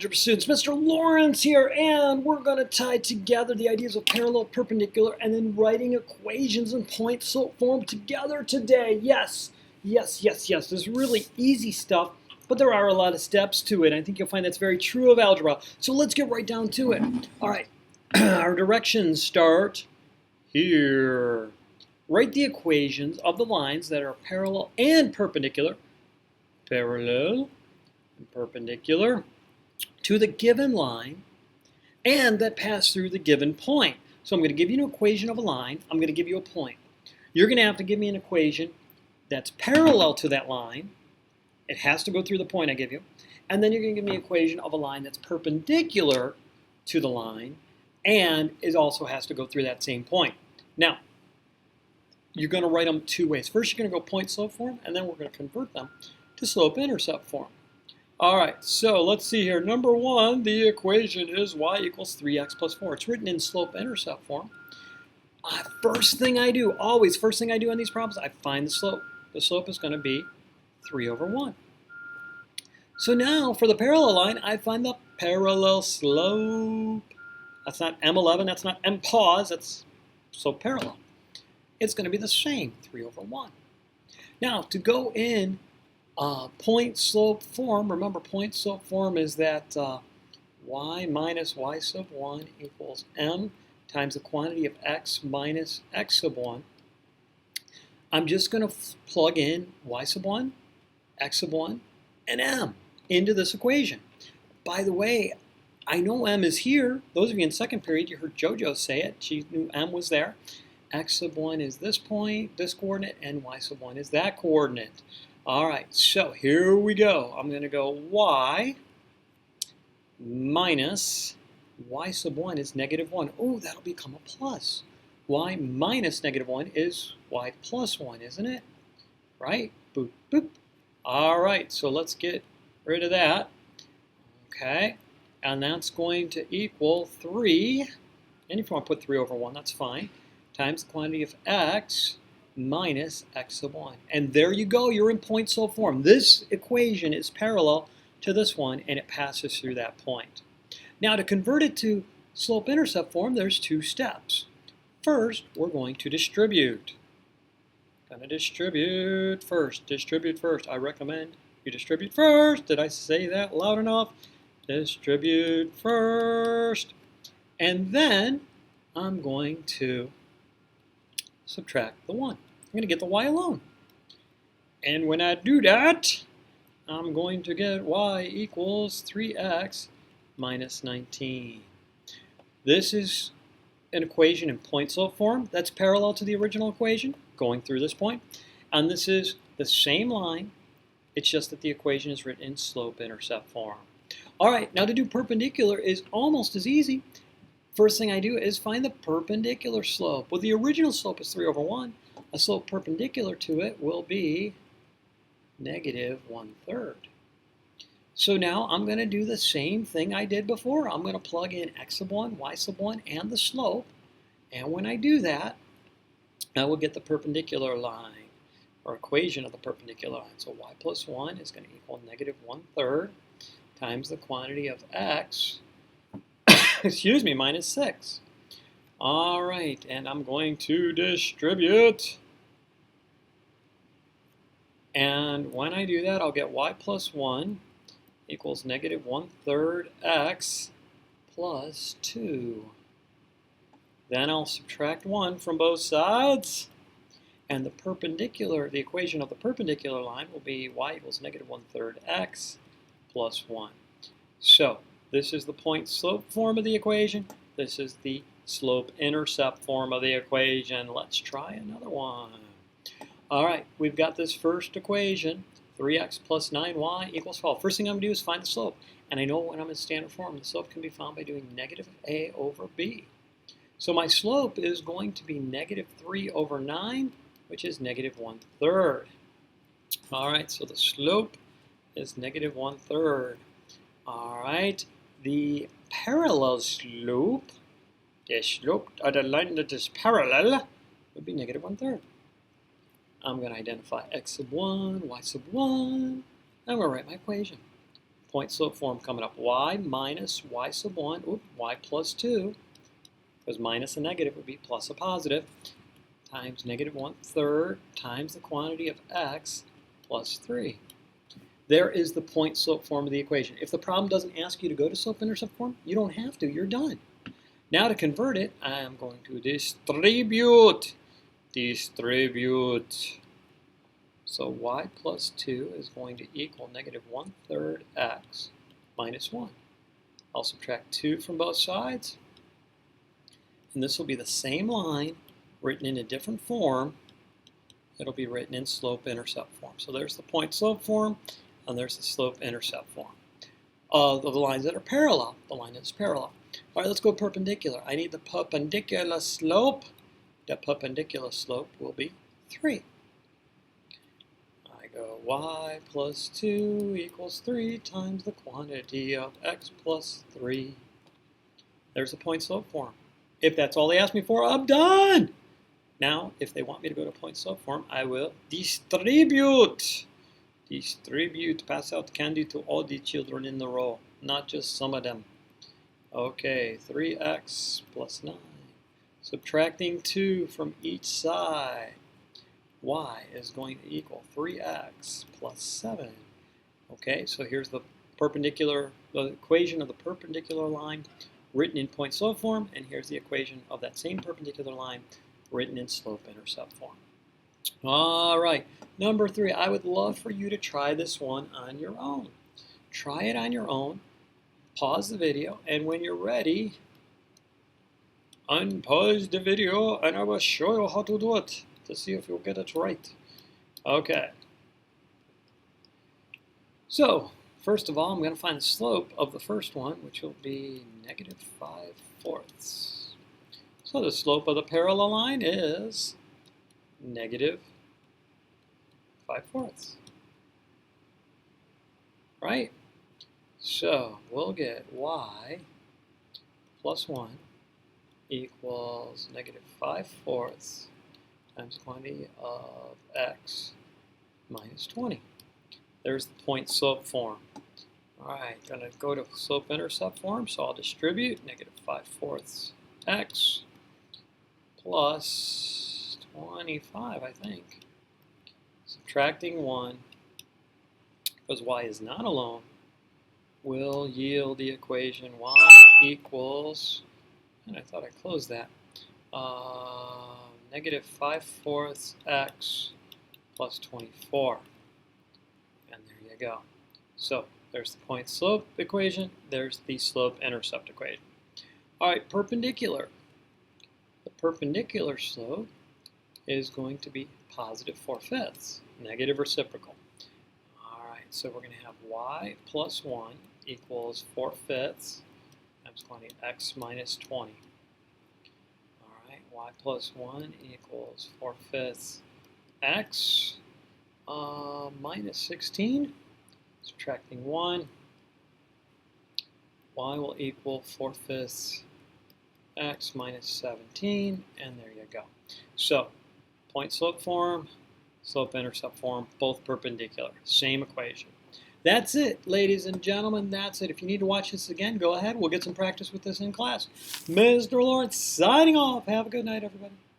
algebra students, Mr. Lawrence here, and we're going to tie together the ideas of parallel, perpendicular, and then writing equations in point slope form together today. Yes. This is really easy stuff, but there are a lot of steps to it. I think you'll find that's very true of algebra. So let's get right down to it. All right, our directions start here. Write the equations of the lines that are parallel and perpendicular. Parallel and perpendicular to the given line and that pass through the given point. So I'm going to give you an equation of a line. I'm going to give you a point. You're going to have to give me an equation that's parallel to that line. It has to go through the point I give you. And then you're going to give me an equation of a line that's perpendicular to the line and it also has to go through that same point. Now, you're going to write them two ways. First, you're going to go point slope form, and then we're going to convert them to slope intercept form. All right, so let's see here. Number one, the equation is y equals 3x plus 4. It's written in slope intercept form. First thing I do on these problems, I find the slope. The slope is going to be 3 over 1. So now for the parallel line, I find the parallel slope. That's not M11, that's not M pause, that's slope parallel. It's going to be the same, 3 over 1. Now, to go in point slope form, remember point slope form is that y minus y sub 1 equals m times the quantity of x minus x sub 1. I'm just going to plug in y sub 1, x sub 1, and m into this equation. By the way, I know m is here. Those of you in second period, you heard JoJo say it. She knew m was there. X sub 1 is this point, this coordinate, and y sub 1 is that coordinate. All right, so here we go. I'm going to go y minus y sub 1 is negative 1. Oh, that'll become a plus. Y minus negative 1 is y plus 1, isn't it? Right? Boop, boop. All right, so let's get rid of that. Okay, and that's going to equal 3. And if you want to put 3 over 1, that's fine. Times the quantity of x minus x sub 1. And there you go, you're in point slope form. This equation is parallel to this one and it passes through that point. Now to convert it to slope intercept form, there's two steps. First, we're going to distribute. Distribute first. I recommend you distribute first. Did I say that loud enough? Distribute first. And then I'm going to subtract the 1. I'm going to get the y alone. And when I do that, I'm going to get y equals 3x minus 19. This is an equation in point slope form that's parallel to the original equation going through this point. And this is the same line. It's just that the equation is written in slope intercept form. All right, now to do perpendicular is almost as easy. First thing I do is find the perpendicular slope. Well, the original slope is 3 over 1. A slope perpendicular to it will be negative 1/3. So now I'm going to do the same thing I did before. I'm going to plug in x sub 1, y sub 1, and the slope. And when I do that, I will get the perpendicular line, or equation of the perpendicular line. So y plus 1 is going to equal negative 1/3 times the quantity of x, excuse me, minus 6. All right, and I'm going to distribute. And when I do that, I'll get y plus 1 equals negative 1/3 x plus 2. Then I'll subtract 1 from both sides. And the equation of the perpendicular line will be y equals negative 1/3 x plus 1. So this is the point slope form of the equation. This is the slope intercept form of the equation. Let's try another one. All right, we've got this first equation, 3x plus 9y equals 12. First thing I'm going to do is find the slope. And I know when I'm in standard form, the slope can be found by doing negative a over b. So my slope is going to be negative 3 over 9, which is negative 1/3. All right, so the slope is negative 1/3. All right, the parallel slope, the slope of the line that is parallel, would be negative 1/3. I'm going to identify x sub 1, y sub 1. I'm going to write my equation. point slope form coming up. Y minus y sub 1, y plus 2, because minus a negative would be plus a positive, times negative 1/3 times the quantity of x plus 3. There is the point slope form of the equation. If the problem doesn't ask you to go to slope-intercept form, you don't have to. You're done. Now to convert it, I am going to distribute. So y plus 2 is going to equal negative 1/3 x minus 1. I'll subtract 2 from both sides. And this will be the same line written in a different form. It'll be written in slope-intercept form. So there's the point-slope form, and there's the slope-intercept form. Of the lines that are parallel, the line that's parallel. All right, let's go perpendicular. I need the perpendicular slope. The perpendicular slope will be 3. I go y plus 2 equals 3 times the quantity of x plus 3. There's the point-slope form. If that's all they ask me for, I'm done. Now, if they want me to go to point-slope form, I will distribute. Pass out candy to all the children in the row, not just some of them. Okay, 3x plus 9. Subtracting 2 from each side. Y is going to equal 3x plus 7. Okay, so here's the equation of the perpendicular line written in point-slope form, and here's the equation of that same perpendicular line written in slope-intercept form. All right, number 3, I would love for you to try this one on your own. Try it on your own, pause the video, and when you're ready, unpause the video and I will show you how to do it to see if you'll get it right. Okay. So, first of all, I'm going to find the slope of the first one, which will be negative 5/4. So the slope of the parallel line is negative 5/4. Right? So we'll get y plus 1 equals negative 5/4 times the quantity of x minus 20. There's the point-slope form. All right, going to go to slope-intercept form, so I'll distribute negative 5/4 x plus 25, I think. Subtracting 1, because y is not alone, will yield the equation y equals, and I thought I closed that, negative 5/4 x plus 24. And there you go. So there's the point-slope equation, there's the slope-intercept equation. All right, perpendicular. The perpendicular slope is going to be positive 4/5, negative reciprocal. All right, so we're going to have y plus 1 equals 4/5 times quantity x minus 20. All right, y plus 1 equals 4/5 x minus 16. Subtracting 1, y will equal 4/5 x minus 17, and there you go. So, point-slope form, slope-intercept form, both perpendicular, same equation. That's it, ladies and gentlemen, that's it. If you need to watch this again, go ahead. We'll get some practice with this in class. Mr. Lawrence signing off. Have a good night, everybody.